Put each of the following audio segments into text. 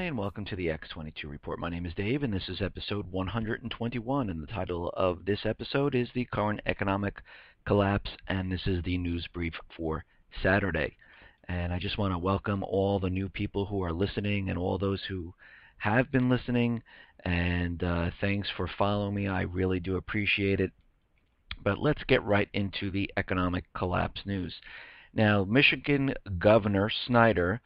and welcome to the X22 Report. My name is Dave, and this is episode 121, and the title of this episode is The Current Economic Collapse, and this is the news brief for Saturday. And I just want to welcome all the new people who are listening and all those who have been listening, and thanks for following me. I really do appreciate it. But let's get right into the economic collapse news. Now, Michigan Governor Snyder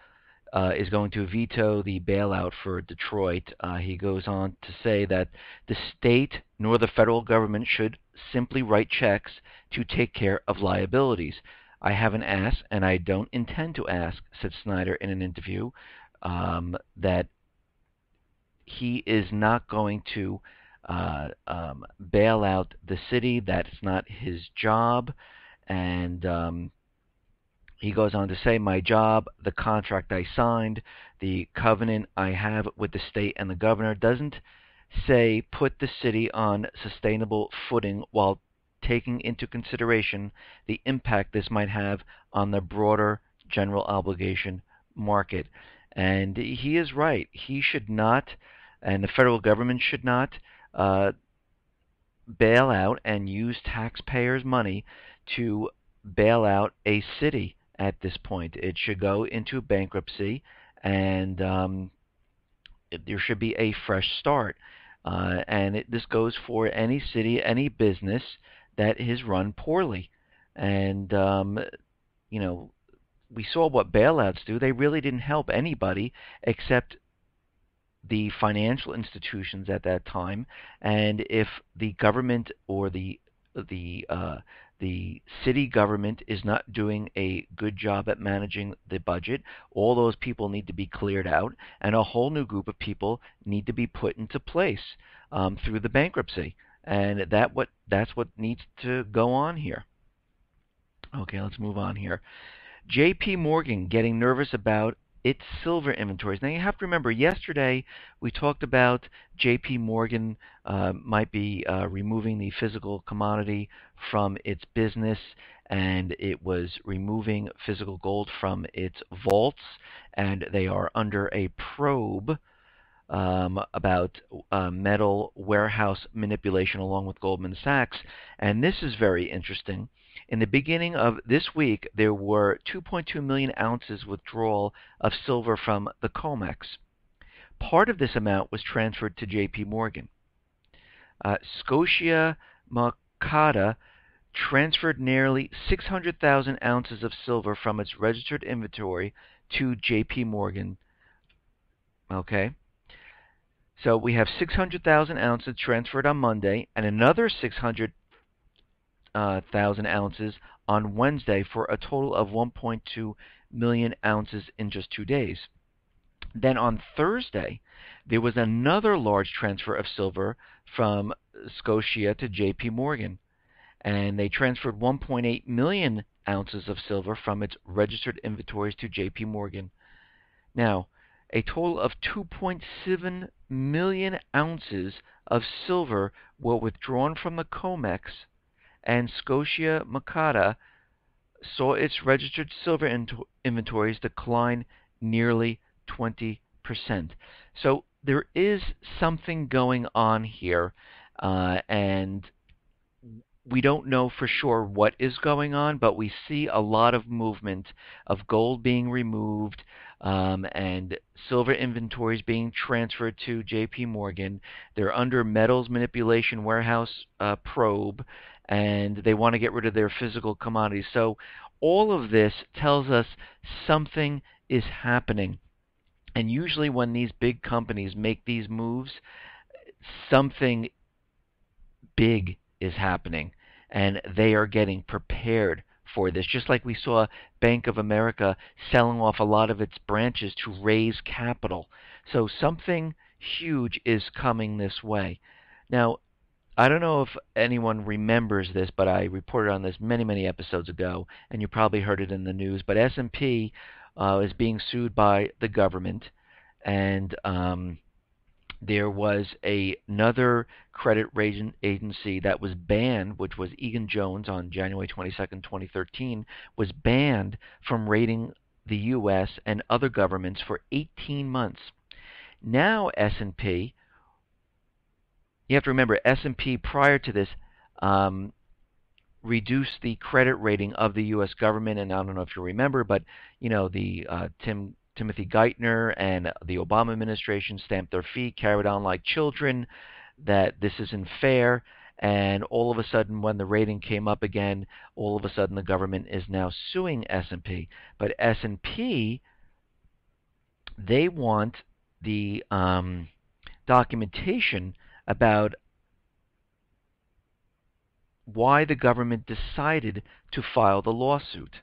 is going to veto the bailout for Detroit. He goes on to say that the state nor the federal government should simply write checks to take care of liabilities. I haven't asked, and I don't intend to ask, said Snyder in an interview, that he is not going to bail out the city. That's not his job. And he goes on to say, my job, the contract I signed, the covenant I have with the state and the governor doesn't say put the city on sustainable footing while taking into consideration the impact this might have on the broader general obligation market. And he is right. He should not, and the federal government should not, bail out and use taxpayers' money to bail out a city. At this point, it should go into bankruptcy, and there should be a fresh start. This goes for any city, any business that is run poorly. And we saw what bailouts do. They really didn't help anybody except the financial institutions at that time. And if the government or the city government is not doing a good job at managing the budget, all those people need to be cleared out, and a whole new group of people need to be put into place through the bankruptcy. And that's what needs to go on here. Okay, let's move on here. J.P. Morgan getting nervous about its silver inventories. Now you have to remember, yesterday we talked about J.P. Morgan might be removing the physical commodity from its business, and it was removing physical gold from its vaults, and they are under a probe about metal warehouse manipulation along with Goldman Sachs. And this is very interesting. In the beginning of this week, there were 2.2 million ounces withdrawal of silver from the COMEX. Part of this amount was transferred to J.P. Morgan. Scotia Macata transferred nearly 600,000 ounces of silver from its registered inventory to J.P. Morgan. Okay. So we have 600,000 ounces transferred on Monday, and another 600,000 ounces on Wednesday, for a total of 1.2 million ounces in just 2 days. Then on Thursday, there was another large transfer of silver from Scotia to J.P. Morgan, and they transferred 1.8 million ounces of silver from its registered inventories to J.P. Morgan. Now, a total of 2.7 million ounces of silver were withdrawn from the COMEX, and Scotia Macata saw its registered silver inventories decline nearly 20%. So there is something going on here, and we don't know for sure what is going on, but we see a lot of movement of gold being removed and silver inventories being transferred to J.P. Morgan. They're under metals manipulation warehouse probe, and they want to get rid of their physical commodities. So all of this tells us something is happening. And usually when these big companies make these moves, something big is happening, and they are getting prepared for this. Just like we saw Bank of America selling off a lot of its branches to raise capital. So something huge is coming this way. Now, I don't know if anyone remembers this, but I reported on this many, many episodes ago, and you probably heard it in the news, but S&P is being sued by the government, and there was another credit rating agency that was banned, which was Egan-Jones, on January 22nd, 2013, was banned from rating the U.S. and other governments for 18 months. Now S&P, you have to remember S&P prior to this um, reduced the credit rating of the U.S. government, and I don't know if you remember, but the Timothy Geithner and the Obama administration stamped their feet, carried on like children, that this isn't fair. And all of a sudden, when the rating came up again, all of a sudden the government is now suing S&P. But S&P, they want the documentation about why the government decided to file the lawsuit.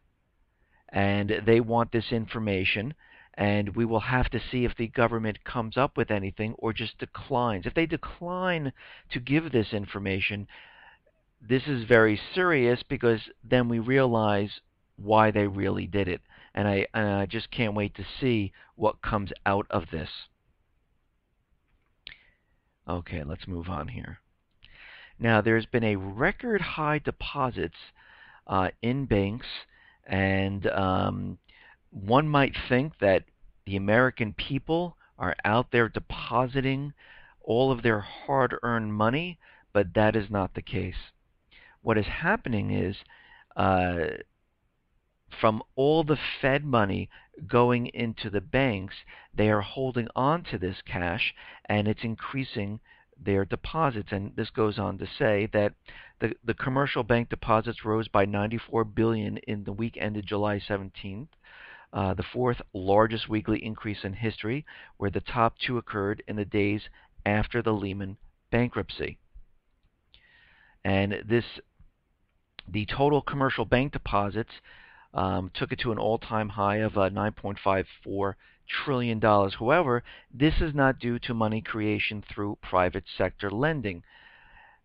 And they want this information, and we will have to see if the government comes up with anything or just declines. If they decline to give this information, this is very serious, because then we realize why they really did it. And I just can't wait to see what comes out of this. Okay, let's move on here. Now, there's been a record high deposits in banks, and one might think that the American people are out there depositing all of their hard-earned money, but that is not the case. What is happening is from all the Fed money going into the banks, they are holding on to this cash, and it's increasing their deposits. And this goes on to say that the commercial bank deposits rose by $94 billion in the week ended July 17th, the fourth largest weekly increase in history, where the top two occurred in the days after the Lehman bankruptcy. And the total commercial bank deposits took it to an all-time high of $9.54 trillion. However, this is not due to money creation through private sector lending.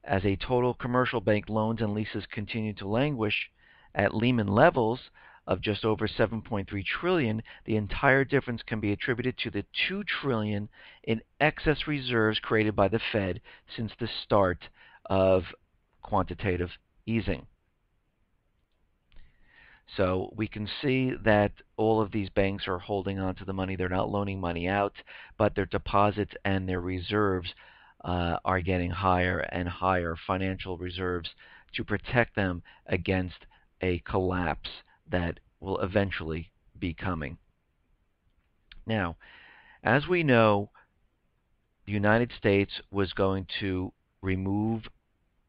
As a total commercial bank loans and leases continue to languish at Lehman levels of just over $7.3 trillion, the entire difference can be attributed to the $2 trillion in excess reserves created by the Fed since the start of quantitative easing. So we can see that all of these banks are holding on to the money. They're not loaning money out, but their deposits and their reserves are getting higher and higher, financial reserves, to protect them against a collapse that will eventually be coming. Now, as we know, the United States was going to remove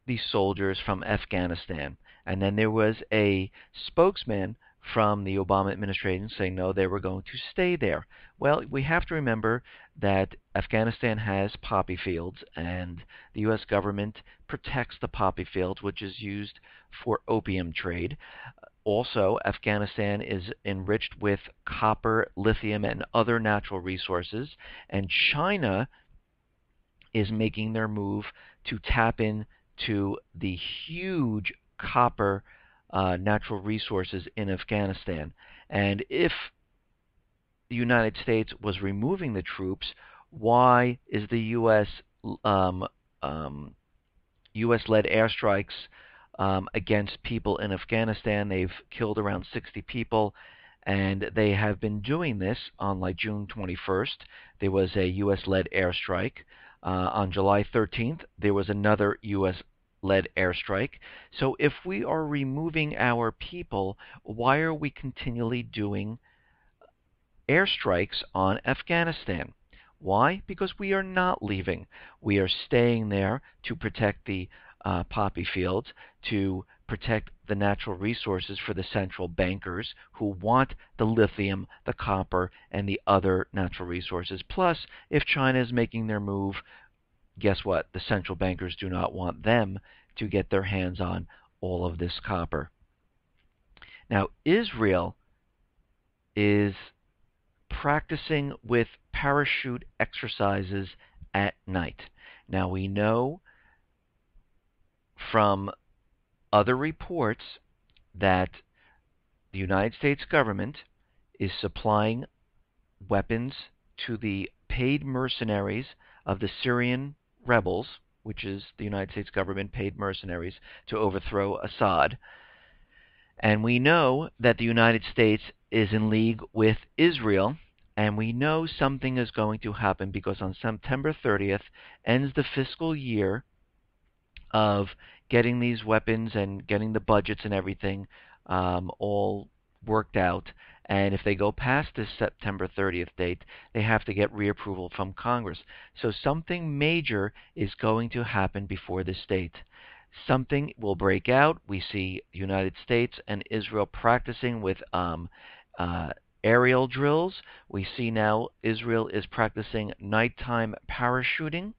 the soldiers from Afghanistan. And then there was a spokesman from the Obama administration saying no, they were going to stay there. Well, we have to remember that Afghanistan has poppy fields, and the U.S. government protects the poppy fields, which is used for opium trade. Also, Afghanistan is enriched with copper, lithium, and other natural resources, and China is making their move to tap into the huge copper natural resources in Afghanistan. And if the United States was removing the troops, why is the U.S. U.S.-led airstrikes against people in Afghanistan? They've killed around 60 people, and they have been doing this on like June 21st. There was a U.S.-led airstrike. On July 13th, there was another U.S.-led airstrike. So if we are removing our people, why are we continually doing airstrikes on Afghanistan? Why? Because we are not leaving. We are staying there to protect the poppy fields, to protect the natural resources for the central bankers who want the lithium, the copper, and the other natural resources. Plus, if China is making their move, guess what? The central bankers do not want them to get their hands on all of this copper. Now, Israel is practicing with parachute exercises at night. Now, we know from other reports that the United States government is supplying weapons to the paid mercenaries of the Syrian rebels, which is the United States government paid mercenaries to overthrow Assad. And we know that the United States is in league with Israel And we know something is going to happen because on September 30th ends the fiscal year of getting these weapons and getting the budgets and everything all worked out. And if they go past this September 30th date, they have to get reapproval from Congress. So something major is going to happen before this date. Something will break out. We see the United States and Israel practicing with uh, aerial drills. We see now Israel is practicing nighttime parachuting.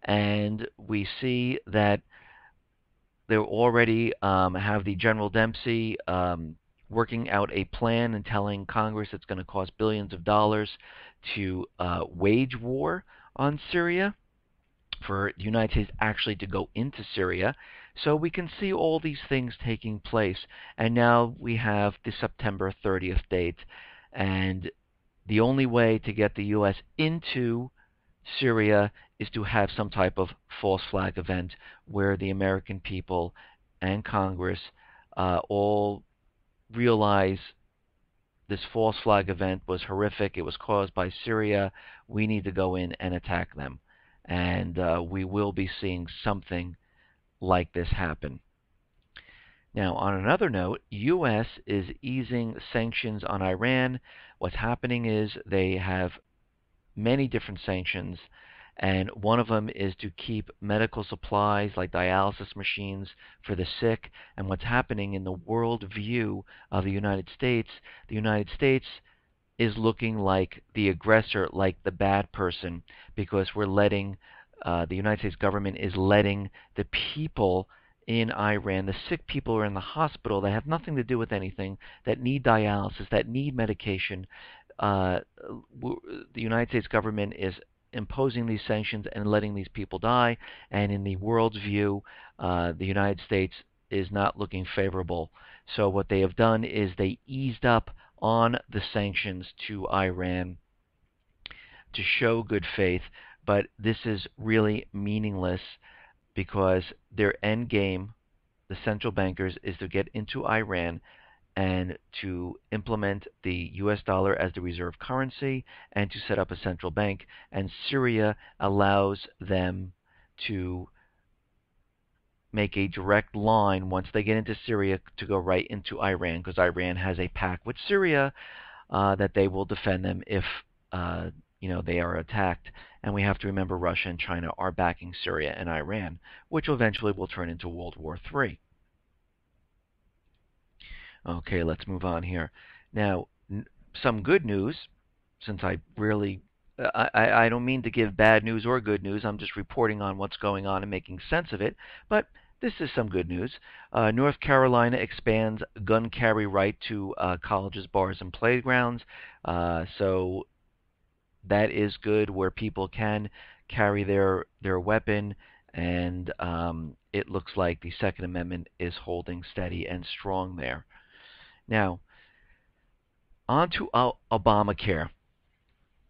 And we see that they already have the General Dempsey working out a plan and telling Congress it's going to cost billions of dollars to wage war on Syria, for the United States actually to go into Syria. So we can see all these things taking place. And now we have the September 30th date. And the only way to get the U.S. into Syria is to have some type of false flag event where the American people and Congress all realize this false flag event was horrific. It was caused by Syria. We need to go in and attack them. And we will be seeing something like this happen. Now, on another note, U.S. is easing sanctions on Iran. What's happening is they have many different sanctions, and one of them is to keep medical supplies like dialysis machines for the sick. And what's happening in the world view of the United States is looking like the aggressor, like the bad person, because we're letting the United States government is letting the people in Iran, the sick people who are in the hospital that have nothing to do with anything, that need dialysis, that need medication. The United States government is imposing these sanctions and letting these people die. And in the world's view, the United States is not looking favorable. So what they have done is they eased up on the sanctions to Iran to show good faith, but this is really meaningless because their end game, the central bankers, is to get into Iran and to implement the US dollar as the reserve currency and to set up a central bank. And Syria allows them to make a direct line once they get into Syria to go right into Iran, because Iran has a pact with Syria that they will defend them if they are attacked. And we have to remember Russia and China are backing Syria and Iran, which eventually will turn into World War III. Okay, let's move on here. Now, some good news, since I really, I don't mean to give bad news or good news. I'm just reporting on what's going on and making sense of it. But this is some good news. North Carolina expands gun carry right to colleges, bars, and playgrounds. So that is good, where people can carry their weapon. And it looks like the Second Amendment is holding steady and strong there. Now, on to Obamacare.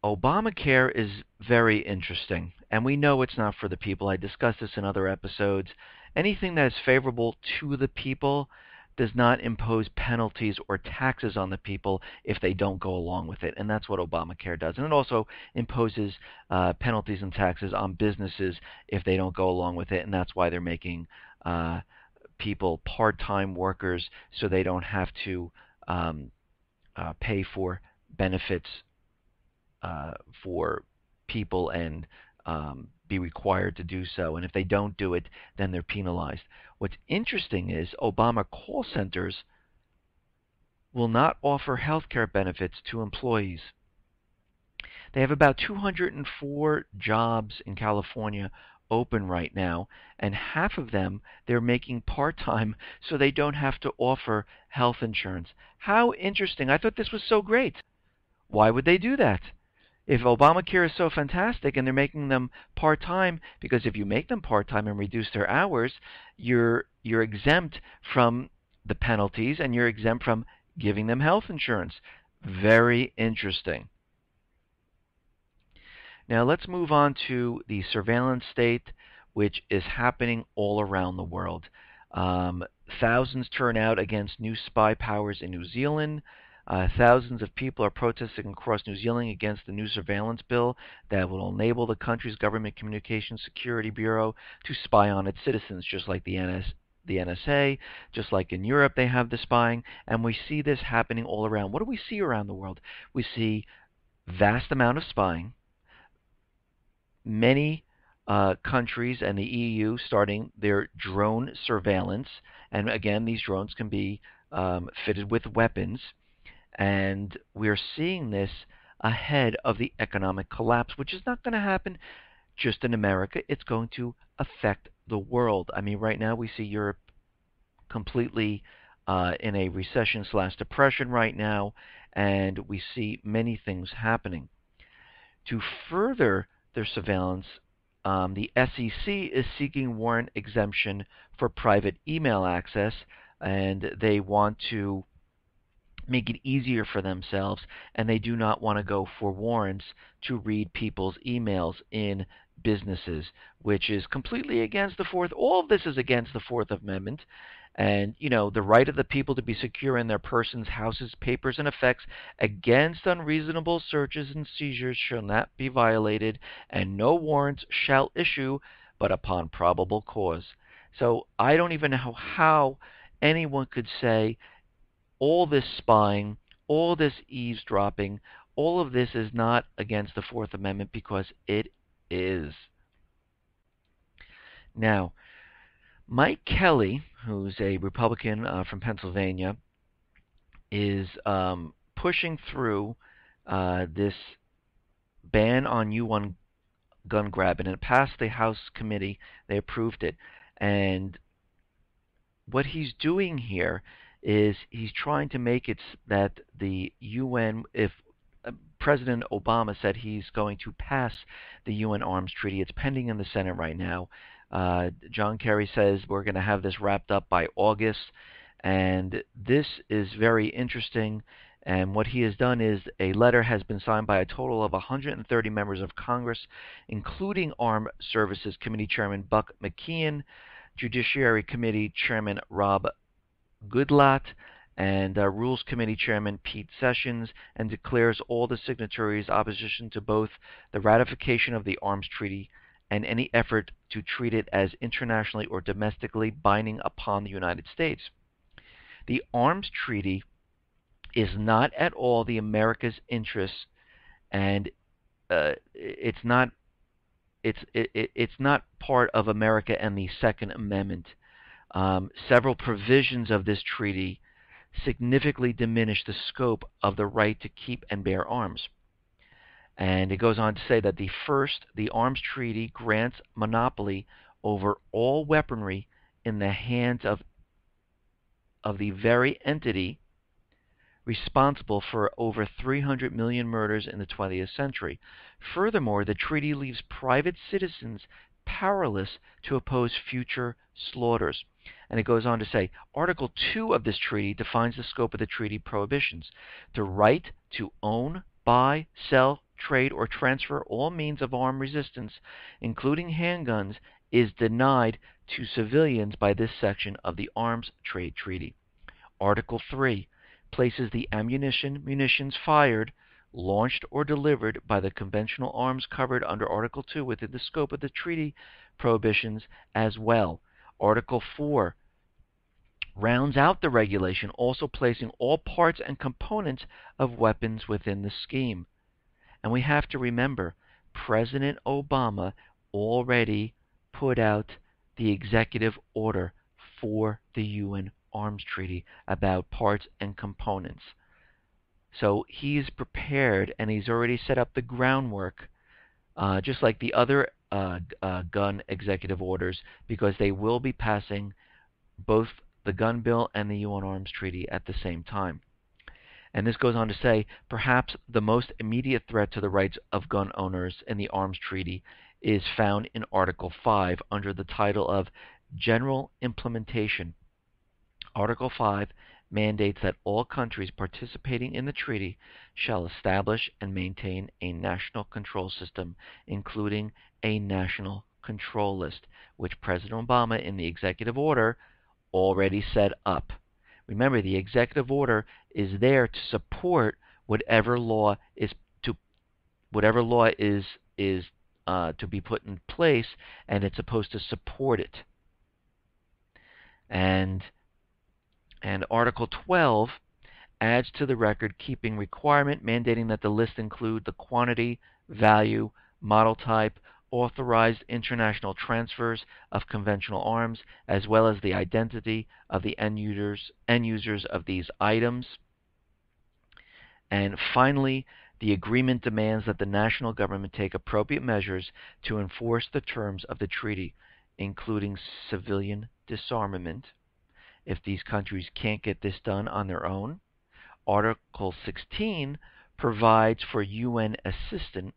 Obamacare is very interesting, and we know it's not for the people. I discussed this in other episodes. Anything that is favorable to the people does not impose penalties or taxes on the people if they don't go along with it, and that's what Obamacare does. And it also imposes penalties and taxes on businesses if they don't go along with it, and that's why they're making people part-time workers so they don't have to pay for benefits for people and be required to do so. And if they don't do it, then they're penalized. What's interesting is Obama call centers will not offer health care benefits to employees. They have about 204 jobs in California open right now, and half of them they're making part-time so they don't have to offer health insurance. How interesting. I thought this was so great. Why would they do that? If Obamacare is so fantastic and they're making them part-time, because if you make them part-time and reduce their hours, you're exempt from the penalties and you're exempt from giving them health insurance. Very interesting. Now let's move on to the surveillance state, which is happening all around the world. Thousands turn out against new spy powers in New Zealand. Thousands of people are protesting across New Zealand against the new surveillance bill that will enable the country's Government Communications Security Bureau to spy on its citizens, just like the NSA, just like in Europe they have the spying, and we see this happening all around. What do we see around the world? We see vast amount of spying, many countries and the EU starting their drone surveillance, and again, these drones can be fitted with weapons, and we're seeing this ahead of the economic collapse, which is not going to happen just in America. It's going to affect the world. I mean, right now we see Europe completely in a recession slash depression right now, and we see many things happening. To further their surveillance, the SEC is seeking warrant exemption for private email access, and they want to make it easier for themselves, and they do not want to go for warrants to read people's emails in businesses, which is completely against the Fourth. All of this is against the Fourth Amendment, and the right of the people to be secure in their persons, houses, papers, and effects against unreasonable searches and seizures shall not be violated, and no warrants shall issue but upon probable cause. So I don't even know how anyone could say all this spying, all this eavesdropping, all of this is not against the Fourth Amendment, because it is. Now, Mike Kelly, who's a Republican from Pennsylvania, is pushing through this ban on U1 gun grabbing, and it passed the House committee. They approved it, and what he's doing here is he's trying to make it that the UN, if President Obama said he's going to pass the UN Arms Treaty, it's pending in the Senate right now. John Kerry says we're going to have this wrapped up by August, and this is very interesting. And what he has done is a letter has been signed by a total of 130 members of Congress, including Armed Services Committee Chairman Buck McKeon, Judiciary Committee Chairman Rob Goodlatte, and Rules Committee Chairman Pete Sessions, and declares all the signatories' opposition to both the ratification of the Arms Treaty and any effort to treat it as internationally or domestically binding upon the United States. The Arms Treaty is not at all the America's interests, and it's not part of America and the Second Amendment. Several provisions of this treaty significantly diminish the scope of the right to keep and bear arms. And it goes on to say that the Arms Treaty grants monopoly over all weaponry in the hands of the very entity responsible for over 300 million murders in the 20th century. Furthermore, the treaty leaves private citizens powerless to oppose future slaughters. And it goes on to say, Article 2 of this treaty defines the scope of the treaty prohibitions. The right to own, buy, sell, trade, or transfer all means of armed resistance, including handguns, is denied to civilians by this section of the Arms Trade Treaty. Article 3 places the munitions fired, launched, or delivered by the conventional arms covered under Article 2 within the scope of the treaty prohibitions as well. Article 4 rounds out the regulation, also placing all parts and components of weapons within the scheme. And we have to remember, President Obama already put out the executive order for the UN Arms Treaty about parts and components. So he's prepared, and he's already set up the groundwork, just like the other gun executive orders, because they will be passing both the gun bill and the UN Arms Treaty at the same time. And this goes on to say, perhaps the most immediate threat to the rights of gun owners in the Arms Treaty is found in Article 5 under the title of General Implementation. Article 5 mandates that all countries participating in the treaty shall establish and maintain a national control system, including a national control list, which President Obama in the executive order already set up. Remember, the executive order is there to support whatever law is to whatever law is to be put in place, and it's supposed to support it. And Article 12 adds to the record keeping requirement mandating that the list include the quantity, value, model type, authorized international transfers of conventional arms, as well as the identity of the end users of these items. And finally, the agreement demands that the national government take appropriate measures to enforce the terms of the treaty, including civilian disarmament. If these countries can't get this done on their own, Article 16 provides for UN assistance,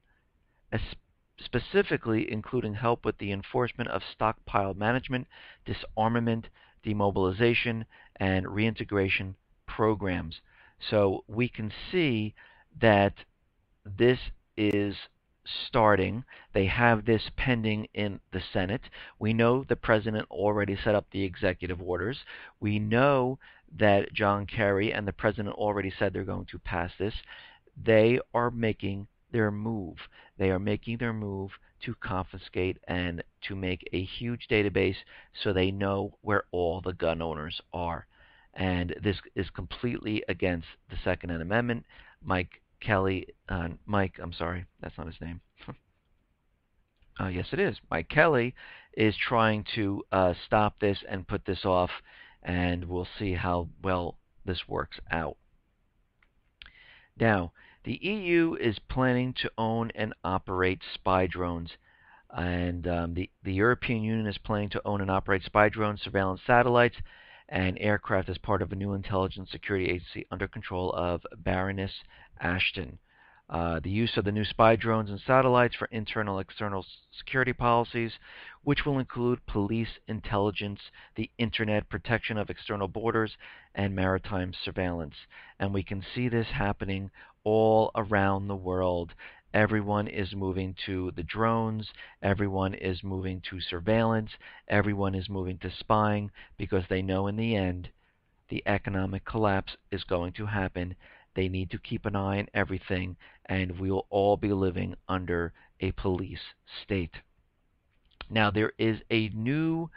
specifically including help with the enforcement of stockpile management, disarmament, demobilization, and reintegration programs. So we can see that this is starting. They have this pending in the Senate. We know the president already set up the executive orders. We know that John Kerry and the president already said they're going to pass this. They are making their move. They are making their move to confiscate and to make a huge database so they know where all the gun owners are. And this is completely against the Second Amendment. I'm sorry, that's not his name. Yes, it is. Mike Kelly is trying to stop this and put this off, and we'll see how well this works out. Now, the EU is planning to own and operate spy drones, and the European Union is planning to own and operate spy drones, surveillance satellites, and aircraft as part of a new intelligence security agency under control of Baroness Ashton. The use of the new spy drones and satellites for internal and external security policies, which will include police intelligence, the internet, protection of external borders, and maritime surveillance. And we can see this happening all around the world. Everyone is moving to the drones. Everyone is moving to surveillance. Everyone is moving to spying because they know in the end the economic collapse is going to happen. They need to keep an eye on everything, and we will all be living under a police state. Now, there is a new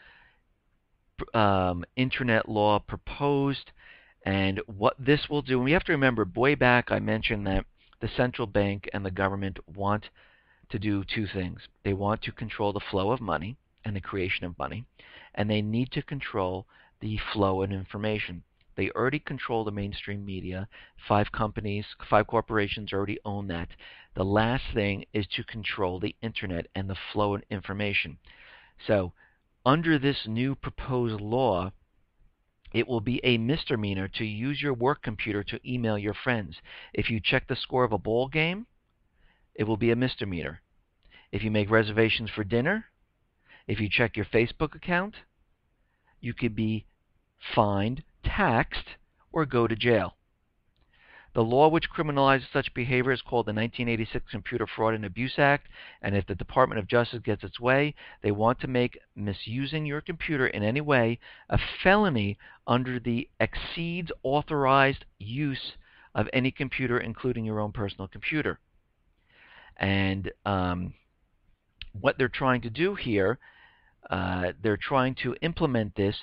internet law proposed, and what this will do, and we have to remember, way back I mentioned that the central bank and the government want to do two things. They want to control the flow of money and the creation of money, and they need to control the flow of information. They already control the mainstream media. 5 corporations already own that. The last thing is to control the internet and the flow of information. So, under this new proposed law, it will be a misdemeanor to use your work computer to email your friends. If you check the score of a ball game, it will be a misdemeanor. If you make reservations for dinner, if you check your Facebook account, you could be fined, taxed, or go to jail. The law which criminalizes such behavior is called the 1986 Computer Fraud and Abuse Act, and if the Department of Justice gets its way, they want to make misusing your computer in any way a felony under the exceeds authorized use of any computer, including your own personal computer. And what they're trying to do here, they're trying to implement this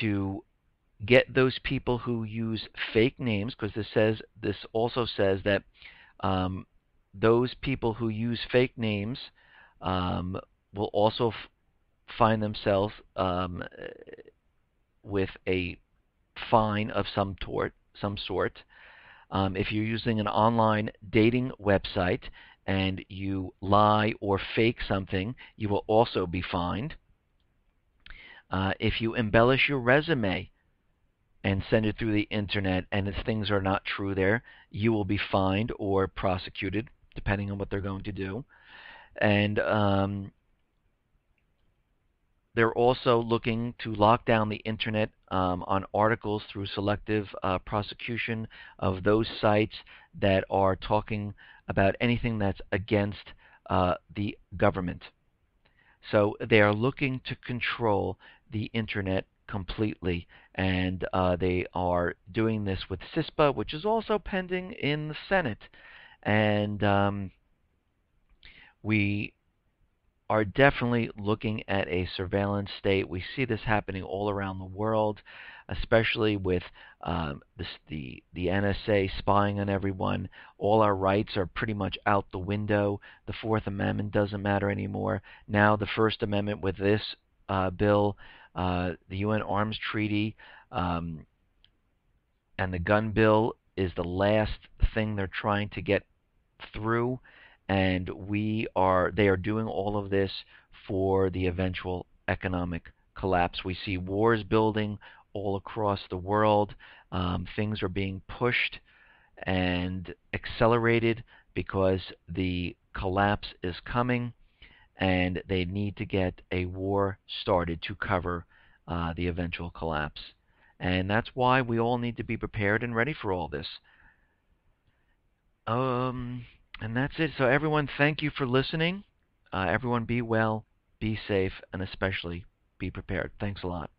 to get those people who use fake names, because this also says that those people who use fake names will also find themselves with a fine of some sort. If you're using an online dating website and you lie or fake something, you will also be fined. If you embellish your resume and send it through the internet and if things are not true there, you will be fined or prosecuted, depending on what they're going to do. And they're also looking to lock down the internet on articles through selective prosecution of those sites that are talking about anything that's against the government. So they are looking to control the internet completely. And they are doing this with CISPA, which is also pending in the Senate. And we are definitely looking at a surveillance state. We see this happening all around the world, especially with the NSA spying on everyone. All our rights are pretty much out the window. The Fourth Amendment doesn't matter anymore. Now the First Amendment with this bill, the UN Arms Treaty, um, and the gun bill is the last thing they're trying to get through, and they are doing all of this for the eventual economic collapse. We see wars building all across the world. Things are being pushed and accelerated because the collapse is coming, and they need to get a war started to cover the eventual collapse. And that's why we all need to be prepared and ready for all this. Um, and that's it. So, everyone, thank you for listening. Everyone, be well, be safe, and especially be prepared. Thanks a lot.